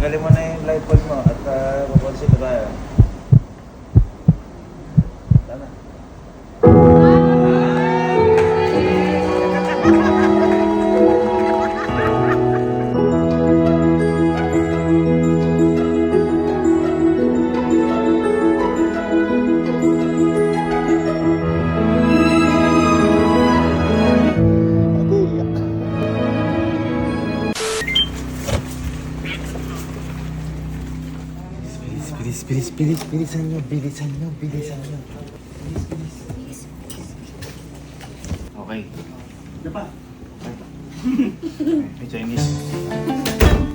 Tanggalin mo na yung light bulb mo at kukonsin na tayo. Tama. Bilisan nyo. Bilis. Okay. Ano pa? May Chinese.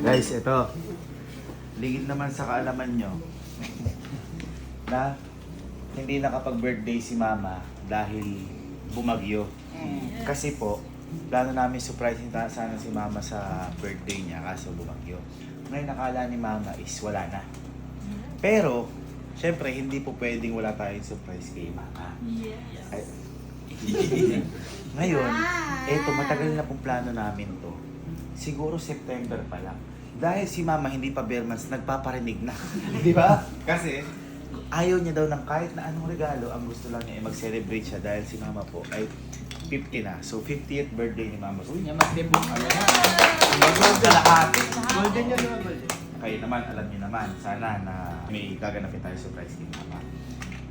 Guys, ito. Ligid naman sa kaalaman nyo na hindi nakapag-birthday si Mama dahil bumagyo. Kasi po, plano namin surprise sana si Mama sa birthday niya kaso bumagyo. Ngayon nakala ni Mama is wala na. Pero, syempre, hindi po pwedeng wala tayong surprise kay Mama. Yes. Ay, ngayon, eto, matagal na pong plano namin to. Siguro September pa lang. Dahil si Mama hindi pa bare months, nagpaparinig na. Di ba? Kasi, ayaw niya daw ng kahit na anong regalo, ang gusto lang niya ay mag-celebrate siya dahil si Mama po ay 50 na. So, 50th birthday ni Mama. Uy, Niya mag-debut. Ano na? kalahati. Golden yan naman, golden. Kayo naman, alam niyo naman, sana na may gaganapin tayo surprise kay Mama.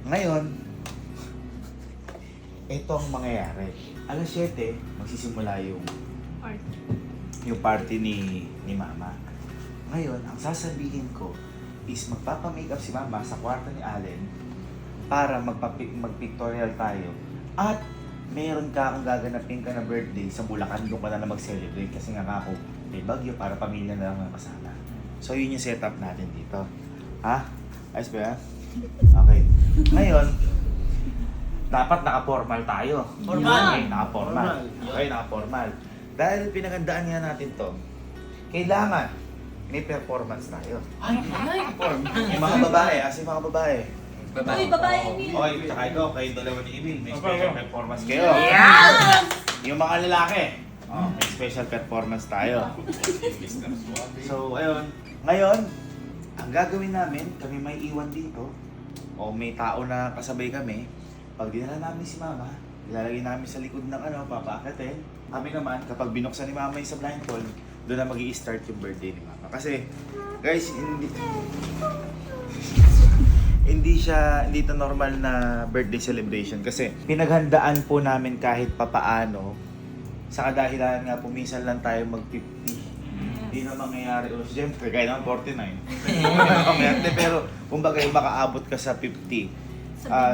Ngayon, ito ang mangyayari. Alas 7, magsisimula yung party ni Mama. Ngayon, ang sasabihin ko is magpapamakeup si Mama sa kwarto ni Allen para mag-pictorial tayo. At meron ka akong gaganapin ka na birthday sa Bulacan, doon ka na mag-celebrate kasi nga ako may bagyo para pamilya na lang ang kasama. So yun yung setup natin dito. Ha? Ayos ba yan? Okay. Ngayon, dapat naka-formal tayo. Formal! Okay, naka-formal. Okay, naka-formal. Dahil pinagandaan nga natin to, kailangan may performance tayo. Ay, formal. Yung mga babae, yung mga babae. Uy, babae Emil. Okay, tsaka ikaw, kayo dalawa ni Emil, may special performance kayo. Yes! Yung mga lalaki, may special performance tayo. So, ayun. Ngayon, ang gagawin namin, kami may iwan dito, o may tao na kasabay kami, pag dinala namin si Mama, ilalagay namin sa likod ng papaakitin. Kami naman, kapag binuksan ni Mama yung sa blindfold, doon na mag-i-start yung birthday ni Mama. Kasi, guys, hindi to normal na birthday celebration kasi pinaghandaan po namin kahit papaano sa kadahilan nga pumisan lang tayo mag-50. Hindi na mangyayari. O siyempre, kaya naman 49. Pero kumbaga makaabot ka sa 50.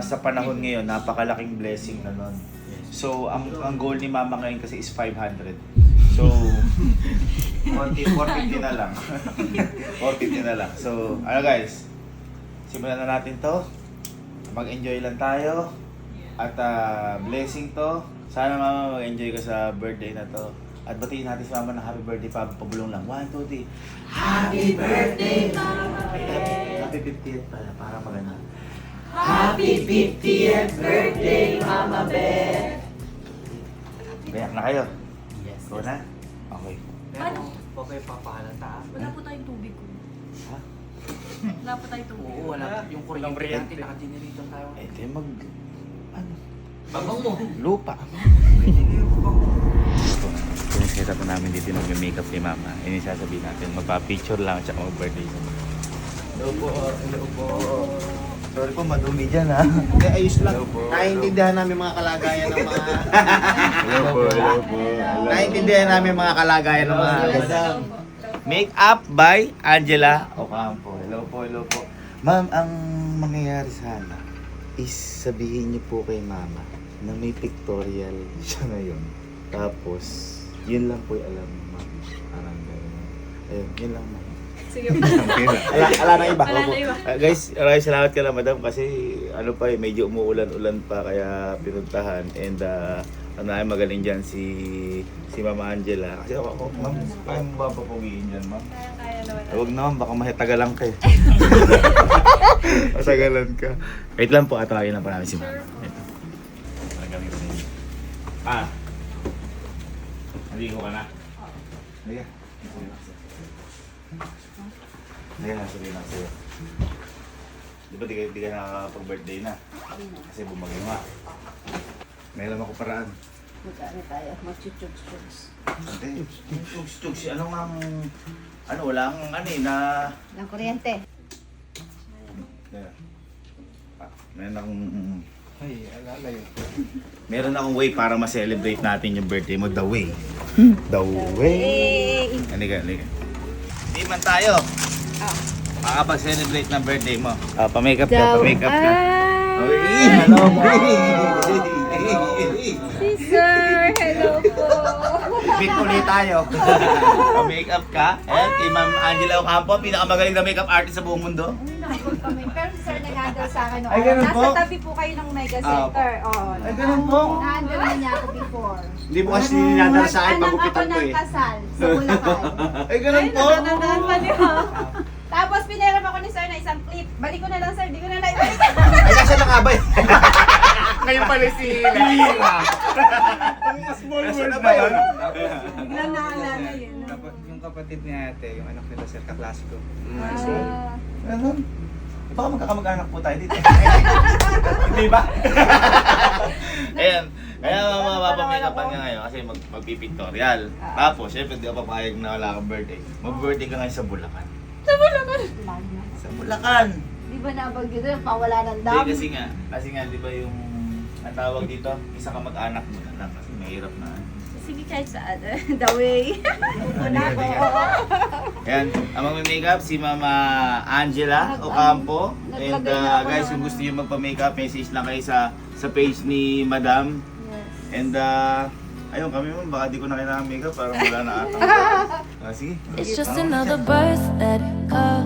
Sa panahon ngayon, napakalaking blessing na nun. So, ang goal ni Mama ngayon kasi is 500. So, 450 na lang. 450 na lang. So, ano guys, simulan na natin to. Mag-enjoy lang tayo. At blessing to. Sana Mama mag-enjoy ka sa birthday na to. At batiin natin si Mama ng happy birthday pabulong lang. 1, 2, 3. Happy birthday, Mama! Happy 50th pala, para maganda. Happy 50th birthday, Mama Beth! Bayak na kayo? Yes. Go na? Okay. Paano? Okay, papahalata. Wala po tayong tubig ko. Ha? Wala po tayong tubig. Oo, wala. Yung kuryente natin, naka-generator tayo. Eh, di ano? Babang mo. Lupa. Sineset up namin dito mag-makeup ni Mama. Ini sasabihin natin, magpa-picture lang at mag-birthday sa Mama. Hello po. Hello po. Sorry po, madumi dyan ha. Hindi, ayos lang. Hello po. Naiintindihan namin mga kalagayan ng mga... Hello po. Hello po. Naiintindihan namin mga kalagayan ng mga... Make up by Angela Ocampo. Hello po, hello po. Ma'am, ang mangyayari sana is sabihin niyo po kay Mama na may pictorial siya ngayon. Tapos, yun lang po yung alam mo, Ma'am. Parang gano'n. Ayun, yun lang, Ma'am. Sige. Ala na iba. Wala na iba. Guys, maraming salamat ka lang, Madam, kasi ano pa medyo umuulan-ulan pa kaya pinuntahan. And ano ay magaling dyan si Mama Angela. Kasi ako, Ma'am, kaya mo ba papugiin dyan, Ma'am? Kaya naman. Huwag naman, baka mahitagalan ka eh. Masagalan ka. Wait lang po, atawagin lang po namin si Mama. Ito. Nagawin ko din. Naligo ka na? Halika. Ngayon, sabihin lang sa'yo. Di ba di ka nakakapag-birthday na? Kasi bumagyo nga. Meron ako paraan. Magkano tayo? Mag-chuchugs-chugs. Hindi. Chugs-chugs. Ano nga ano, walang ano eh, na... Ng kuryente. Kaya, meron akong... Ay, alala yun. Meron akong way para ma-celebrate natin yung birthday mo. The way. The way. Hey! Halika. Di man tayo. Makakapag-celebrate ng birthday mo. Pa-makeup ka. Okay. Hello, Si Sir! Hello po! Meet ulit tayo. Pa-makeup ka. Ayan, kay Ma'am Angela Ocampo, pinakamagaling na makeup artist sa buong mundo. Pero si Sir nag-handle sa akin. Ay, ganun po? Nasa tabi po kayo ng Mega Center. Oo. Ay, ganun po. Na-handle na niya ako before. Hindi mo kasi ninadala sa akin, Nag-anak ako pagupitan ko ng eh. kasal sa Bulacan. Ay, ganun po. Natandaan pa niyo. Tapos piniram ako ni Sir na isang clip. Balik ko na lang Sir, di ko na naibalik. Ay, nasa nakabay. Ngayon pala si Lira. Nasa na ba yun? Biglang naalala yun. Yung kapatid ni ate, yung anak nila sir, kaklase ko. Ganun. Baka magkakamag-anak po tayo dito. Hindi ba? Ayan. Kaya mapapamake-upan niya ngayon kasi magpipictorial. Tapos, syempre, di ka papayag na wala kang birthday. Mag-birthday ka ngayon sa Bulacan. Sa Bulacan! Di ba nabagyo doon? Pawala ng Hindi, dam. kasi nga, di ba yung ang tawag dito, isa ka mag-anak mo na lang kasi mahirap na. Sige, kahit saan. The way. Ayan, ang mag-makeup si Mama Angela Ocampo. And guys, kung gusto nyo magpa-makeup, message lang kayo sa page ni Madam. And ayun, kami mo, baka di ko na kailangan makeup, parang wala na ata. Sige. It's just another birthday card.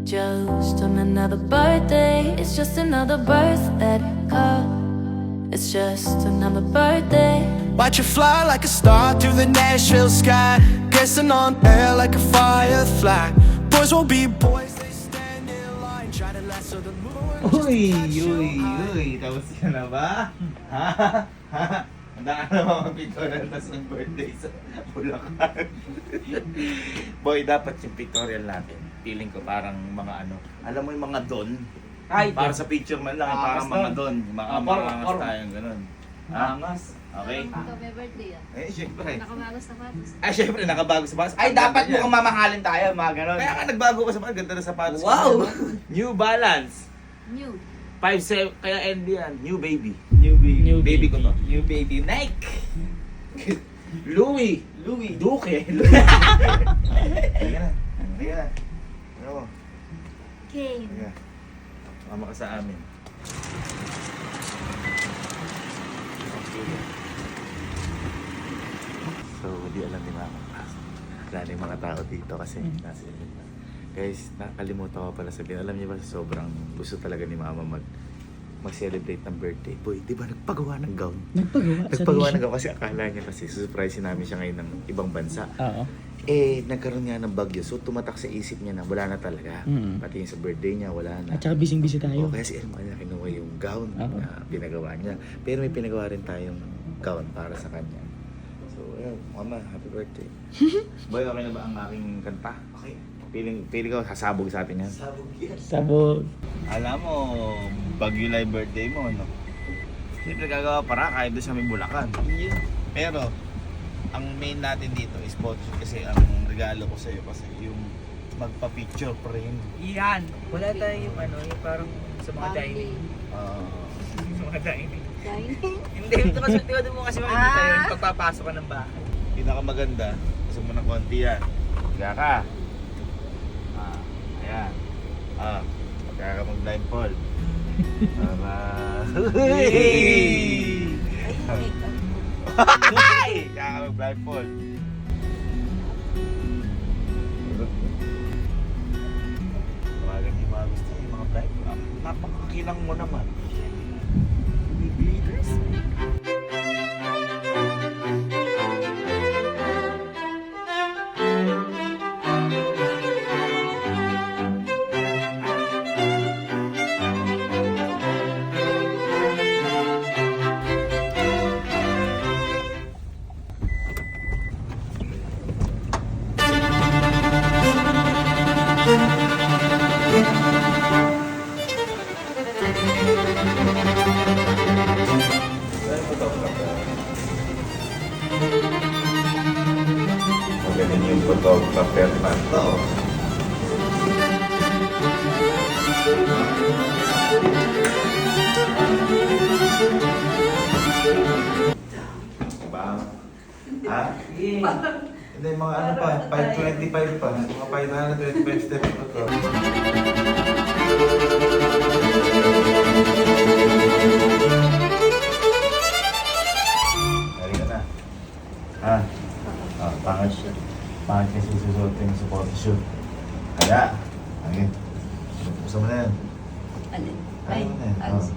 Just on another birthday. It's just another birthday card. It's just another birthday. Watch you fly like a star through the Nashville sky, kissing on air like a firefly. Boys will be boys, they stand in line, try to lasso the moon. Uy. Tapos ka na ba? Ha? Handa ka na mga pictorial tas ng birthday sa Bulacan. Boy, dapat yung pictorial natin. Feeling ko parang mga ano. Alam mo yung mga don? Ay, Para sa picture man lang, parang mga don. Mga angas tayong ganun. Angas. Okay? Ikaw may birthday ah. Eh, syempre. Nakamagas na patos. Ay, syempre, nakabago sa sapatos. Ay, dapat mukhang mamahalin tayo, mga ganon. Kaya ka nagbago ka sa sapatos. Ganda na sapatos. Wow! New Balance. New. 5'7", kaya ND yan. New baby. New Baby ko to. New baby. Nike! Louis! Duque! Halika na. Halika na. Ano? Game. Halika. Mama ka sa amin. So, di alam ni Mama. Wala na yung mga tao dito kasi nasa inyo na. Guys, nakalimutan ko pala sabihin. Alam niyo ba, sobrang gusto talaga ni Mama mag-celebrate ng birthday. Boy, di ba nagpagawa ng gown? Nagpagawa ng gown kasi akala niya kasi susurprise namin siya ngayon ng ibang bansa. Oo. Eh, nagkaroon nga ng bagyo. So, tumatak sa isip niya na wala na talaga. Mm. Pati yung sa birthday niya, wala na. At saka busy-busy tayo. O, kaya si Elma niya kinuha yung gown Oo. na pinagawa niya. Pero may pinagawa rin tayong gown para sa kanya. So, ayun, Mama, happy birthday. Boy, okay na ba ang aking kanta? Okay. Piling ko, sasabog sa atin yan. Sabog. Alam mo, bagyo na yung birthday mo, no? Siyempre gagawa para kahit doon sa may Bulacan. Pero, ang main natin dito is photoshoot kasi ang regalo ko sa'yo kasi yung magpa-picture frame. Yan! Wala tayo yung ano, yung parang sa mga dining. Sa mga dining. Dining? Hindi, ito kasi, tingnan mo kasi makikita yun pagpapasok ka ng bahay. Pinakamaganda, gusto mo ng konti yan. Higa ka. Ayan. Kaya ka mag-blindfold. Para... Kaya ka mag-blindfold. Tawagan niyo yung mga gusto yung mga blindfold. Napakakilang mo naman. Bleeders? Diba? Ha? Hindi, mga ano pa, 525 pa. Mga 525 steps pa to. Halika na. Ha? Oh, pangit siya. Pangit kasi susuotin sa photoshoot. Kaya, okay. Gusto mo na yan. Alin? Ay, Ay, mo na yan. alis. Oh.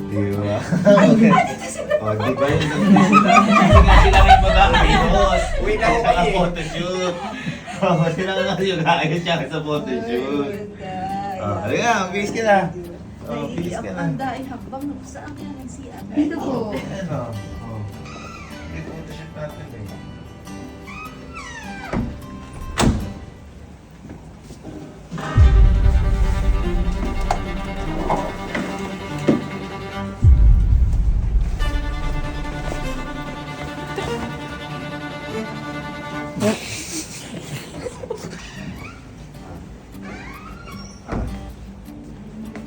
Diba? Okay. O, di ba yun? Kasi nga sila may mag-aayos. Uwi na ako Sa kayo eh. photoshoot. Oo, sila nga yung aayos siya sa photoshoot. Oh, halika, bilis ka na. Oh, bilis ka na. Ang dahil habang saan kaya nagsiya? Dito po. Ayan o. Oh. May photoshoot natin eh.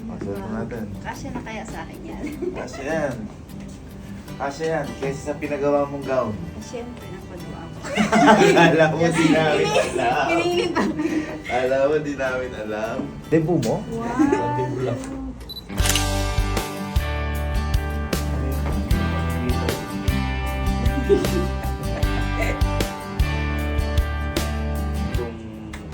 Pagsuot natin. Kasya na kaya sa akin yan? Kasya yan. Kasya yan. Kesa sa pinagawa mong gown. Siyempre, napadua ako. Akala mo di namin alam. Pinili pa. Alam mo di namin alam. Debo mo? Wow. Debo lang. Kung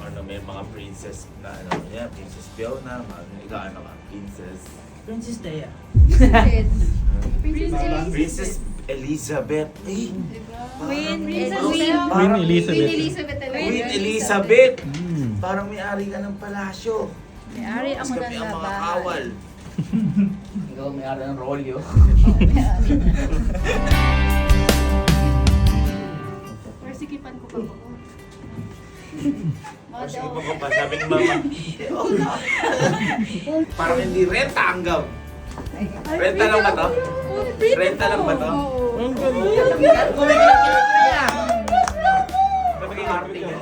ano, may mga princess na ano, yeah, Princess Fiona, ikaw ano ka, Princess. Princess Leia. Princess Elizabeth. Eh, Queen parang Elizabeth. Elizabeth talaga. Queen Elizabeth. Parang may-ari ka ng palasyo. May-ari Tapos ako kami ng ang mga labahan. kawal. Ikaw may ara ng rolyo. Persikipan ko pa ako. Kasi kung mga pa, sabi ni mama, parang hindi renta ang gam. Renta lang ba to? Renta lang ba to? Napaging arte niya.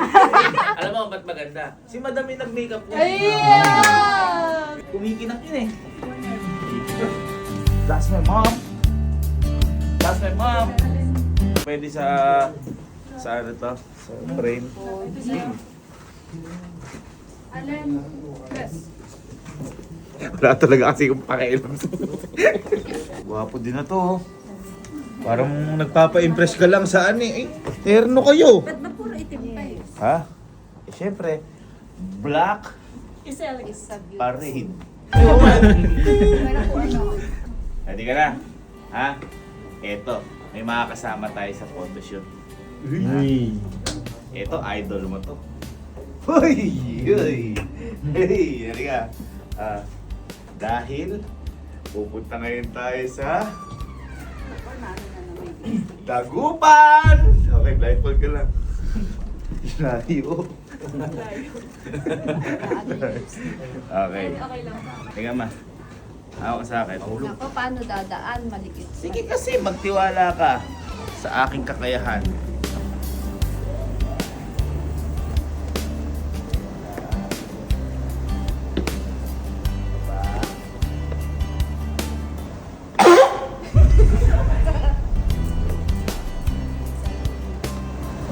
Alam mo ba't maganda? Si madam yung nag-makeup niya. Kumikinak yun eh. That's my mom. That's my mom. Pwede sa ano to? Sa frame. Alam, yes. Wala talaga kasi kung pakialam. Gwapo din na to. Parang nagpapa-impress ka lang sa ani. Terno kayo. Ba't ba puro itim pa eh? Ha? Eh, syempre, black Isa lagi sa parade. Meron po ano. Hindi ka na. Ha? Eto, may mga kasama tayo sa photoshoot. Uy. Eto, idol mo to. Hoy! Hoy! Hey! Halika. Dahil, pupunta ngayon tayo sa Dagupan! Okay, blindfold ka lang. Layo. Okay. Okay lang. Tingnan ma. Ako ka sa akin. Ako, paano dadaan? Malikit. Sige kasi, magtiwala ka sa aking kakayahan.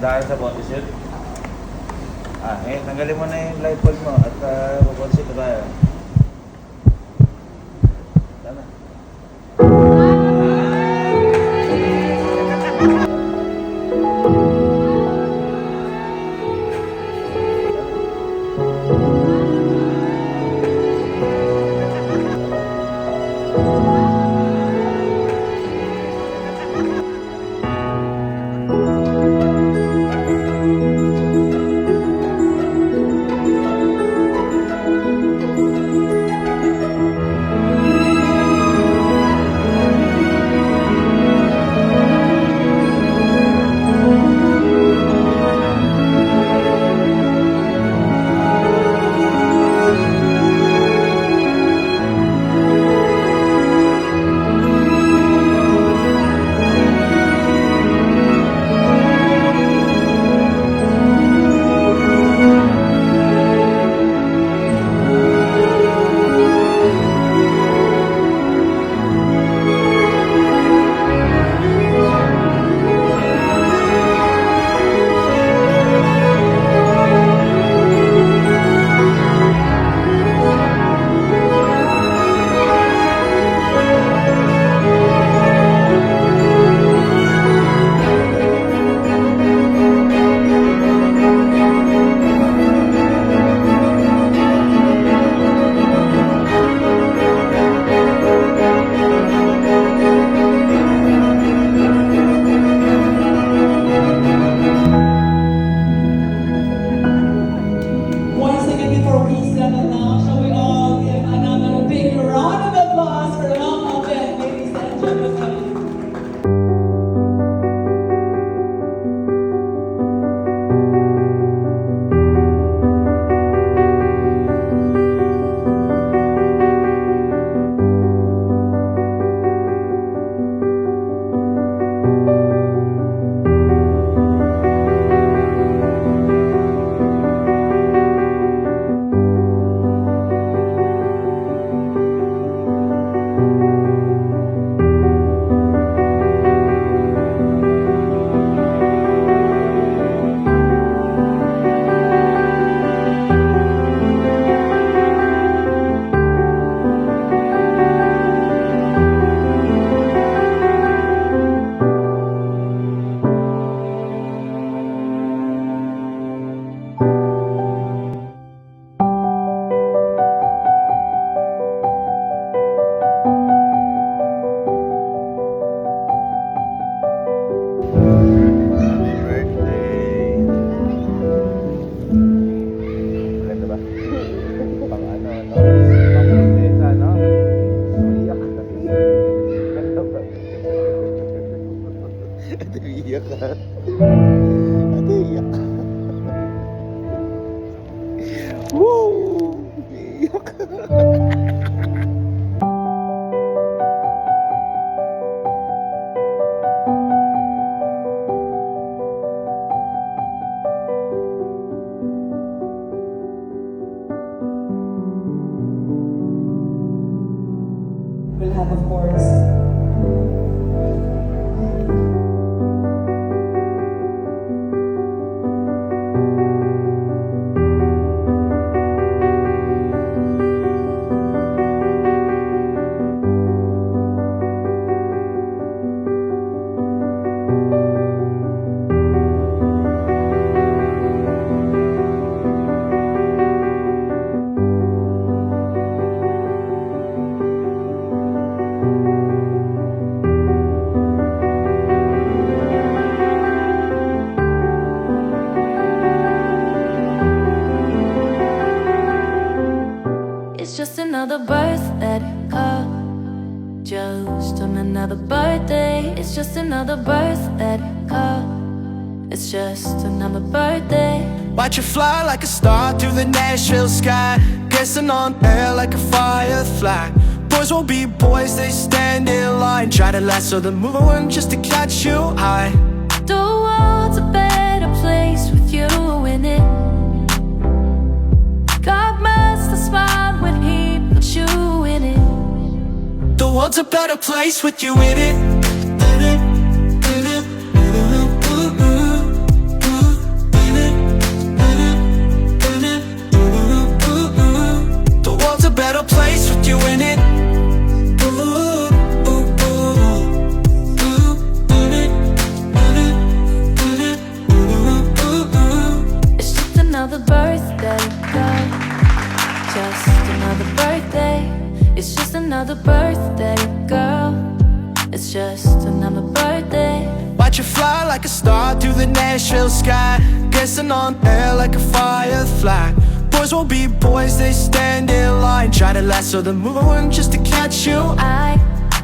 Dahil sa photoshoot. Tanggalin mo na yung light bulb mo at mag-photoshoot na tayo. Tama. will have, of course, It's just another birthday call. Just on another birthday. It's just another birthday call. It's just another birthday. Watch you fly like a star through the Nashville sky, kissing on air like a firefly. Boys will be boys, they stand in line, try to lasso the moon just to catch you high. The world's a better place with you in it. God must have smiled when he put you in it. The world's a better place with you in it. The world's a better place with you in it. It's just another birthday, girl. Just another birthday. It's just another birthday, girl. It's just another birthday. Watch you fly like a star through the Nashville sky, kissing on air like a firefly. Boys will be boys, they stand in line, try to lasso the moon just to catch you.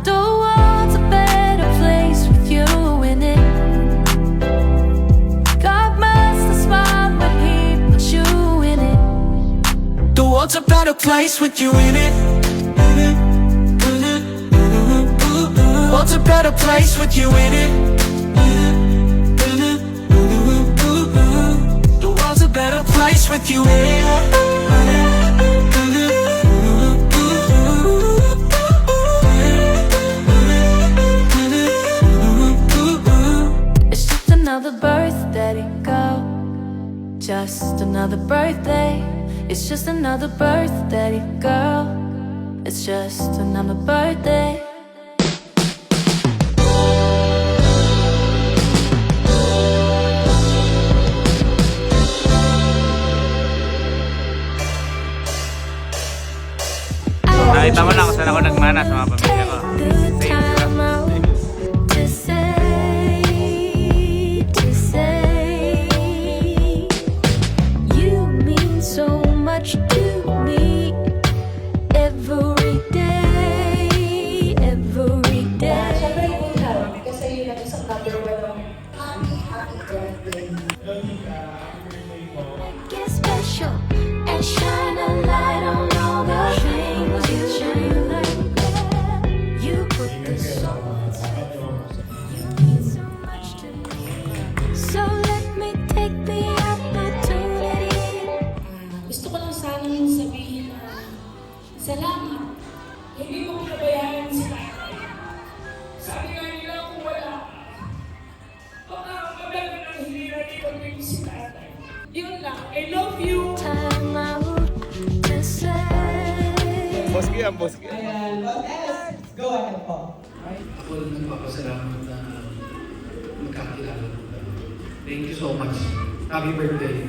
The world's a better place with you in it. God must have smiled when he put you in it. The world's a better place with you in it. The world's a better place with you in it. The world's a better place with you in it. It's just another birthday, girl. Just another birthday. It's just another birthday, girl. It's just another birthday. Nakita mo lang kung saan ako nagmana sa mga pamilya ko. Salamat. Hindi mo pinabayaan si tatay. Sabi nga nila kung wala ka, baka madagal ang hindi natin pag-ibig si tatay. Yun lang. I love you. Time out to say. Boski yan, boski. Ayan, what else? Go ahead po. Ako rin nagpapasalamat na magkakilala. Thank you so much. Happy birthday.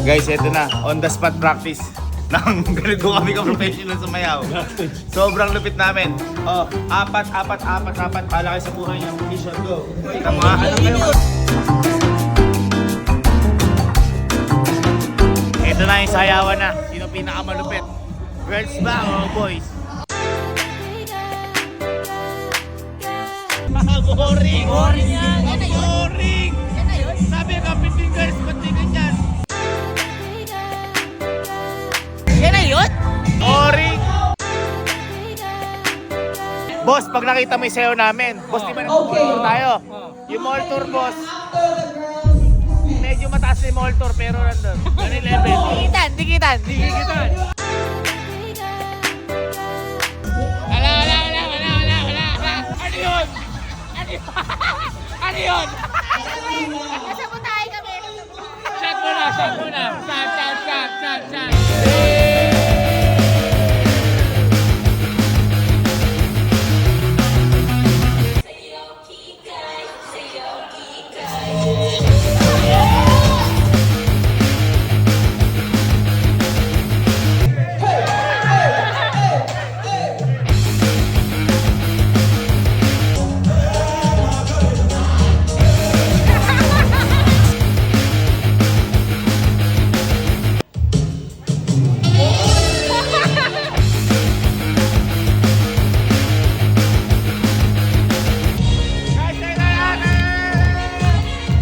Guys, eto na. On the spot practice. Nang ganito kami ka-professional sa mayaw. Sobrang lupit namin. Oh, apat. Pala kayo sa buhay niya. Mission, go. Kita mo ha. Anong kayo? Ito na yung sayawan na. Sino pinakamalupit? Girls ba o boys? Boring! Boring yan! Boring! Sabi ka, 15 girls, ba't di ganyan? Yan na yun? Boring! Boss, pag nakita mo yung sayo namin, boss, di ba nag-mall tour tayo? Yung mall tour, boss. After the girls motor pero nandun. Ganun level. Dikitan. Wala. Ano yun? Sabutahe kami. Shot muna. Shot.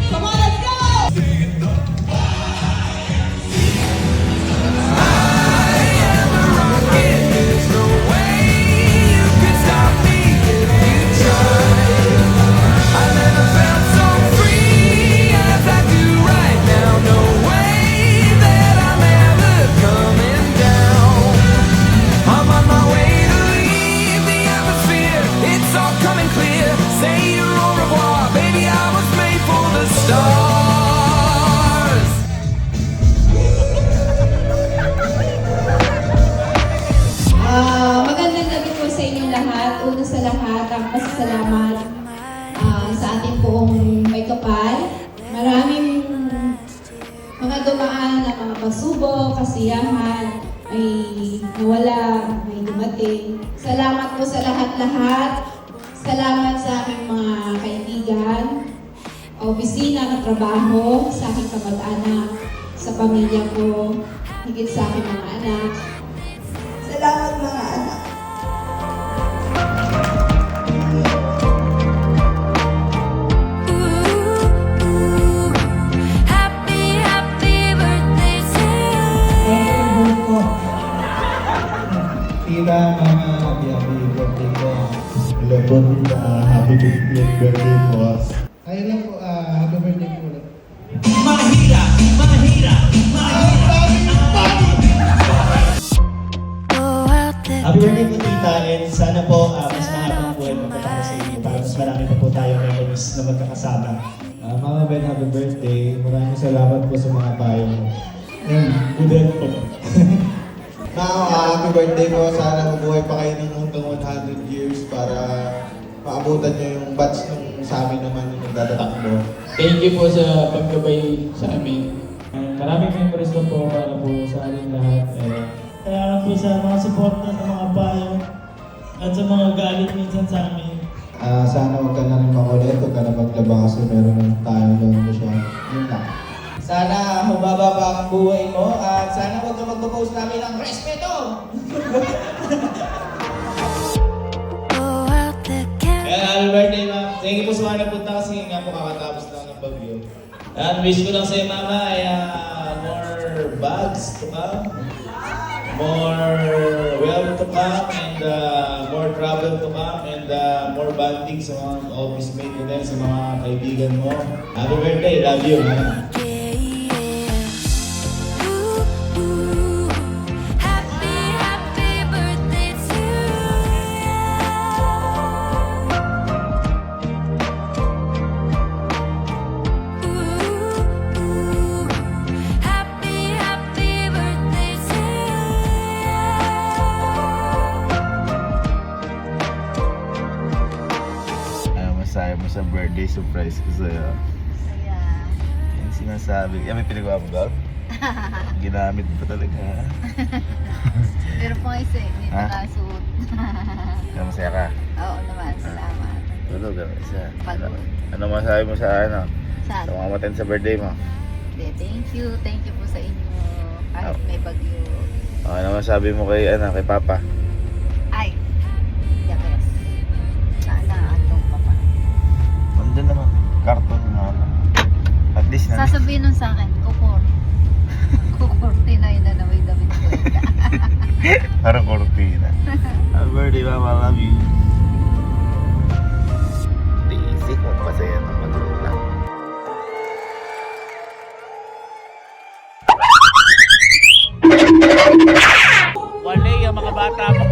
Come on, let's go! There's no way you can stop me if you try. I never felt so free as I do right now. No way that I'm ever coming down. I'm on my way to leave the atmosphere. It's all coming clear. Say your au revoir, baby. I was made for the stars. Magandang gabi po sa inyong lahat. Una sa lahat, ang pasasalamat sa ating poong may kapal. Maraming mga dumaan na mga pagsubok, kasiyahan, may nawala, may dumating. Salamat po sa lahat-lahat. Salamat sa aking mga kaibigan, opisina, katrabaho, sa aking kamag-anak, sa pamilya ko, higit sa aking mga anak. Salamat mga anak. Happy birthday to you. Tita, mga happy birthday po. Hello po, tita. Happy birthday po. Ayun lang po, happy birthday po ulit. Go out there. Happy birthday po, tita. And sana po, mas mahabang buhay pa po para sa inyo. Para mas marami pa po tayo memories na magkakasama. Mama Ben, happy birthday. Maraming salamat po sa mga payo mo. And good health po. Happy birthday po. Sana mabuhay pa kayo ng hanggang 100 years para maabutan nyo yung batch nung sa amin naman yung nagdadatakbo. Thank you po sa pagkabay sa amin. Maraming memories na po para po sa ating lahat. Kaya po sa mga suporta sa mga payo at sa mga galit minsan sa amin. Sana huwag ka na rin makulit, huwag ka na maglaba kasi meron tayo lang siya. Yun lang. Sana humaba pa ang buhay mo at sana huwag ka magpo-post namin ng respeto! Go out there, can Happy birthday, ma'am. Thank you po sa mga napunta kasi nga po kakatapos lang ng bagyo. And wish ko lang sa'yo, mama, ay more bags to come, more wealth to come, and more travel to come, and more bonding sa mga office mate mo din, sa mga kaibigan mo. Happy birthday, love you, ma'am. Happy birthday to you. Happy birthday to Ano masaya mo sa birthday surprise ko sa'yo? Yung sinasabi, may pinagawa mo daw? Ginamit pa talaga. Pero po isa eh, hindi Ha? nakasuot. Ano, masaya ka? Oo naman, salamat. Tulog ka, isa. Pagod. Ano masabi mo sa ano? Saan? Sa mga maten sa birthday mo? Hindi, thank you po sa inyo. Kahit may bagyo. Ano masabi mo kay, kay Papa? Ay, the best. Sana atong papa. Nandun naman, karton na ano. At least na. Sasabihin nun sa akin, kukor. Kukurtina yun na may damit ko. Parang kortina. Happy birthday, Mama. Love you. Daisy, kung masaya naman. bata mo.